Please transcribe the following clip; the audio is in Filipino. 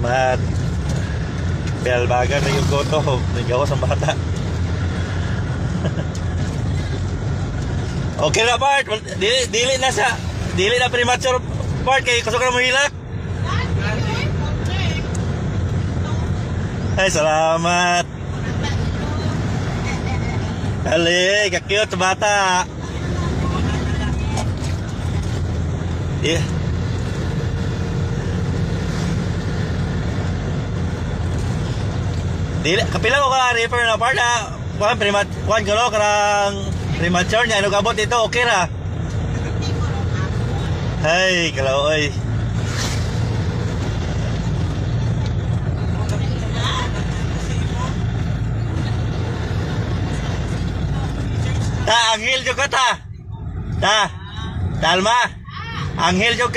Salamat. Belbagan na yung goto. Nagawa sa bata. Okay na part. Dili na premature part kay kusog na mo hilak. Ay, salamat. Ali, ka-cute bata. Yeah. Dili, kapila ko ka refer na part na kuhan ko karang premature niya. Ano kabot ito? Okay ra. Hey, kalaoy. Ta, anghel jud ka ta. Ta. Dalma. Anghel jud ka.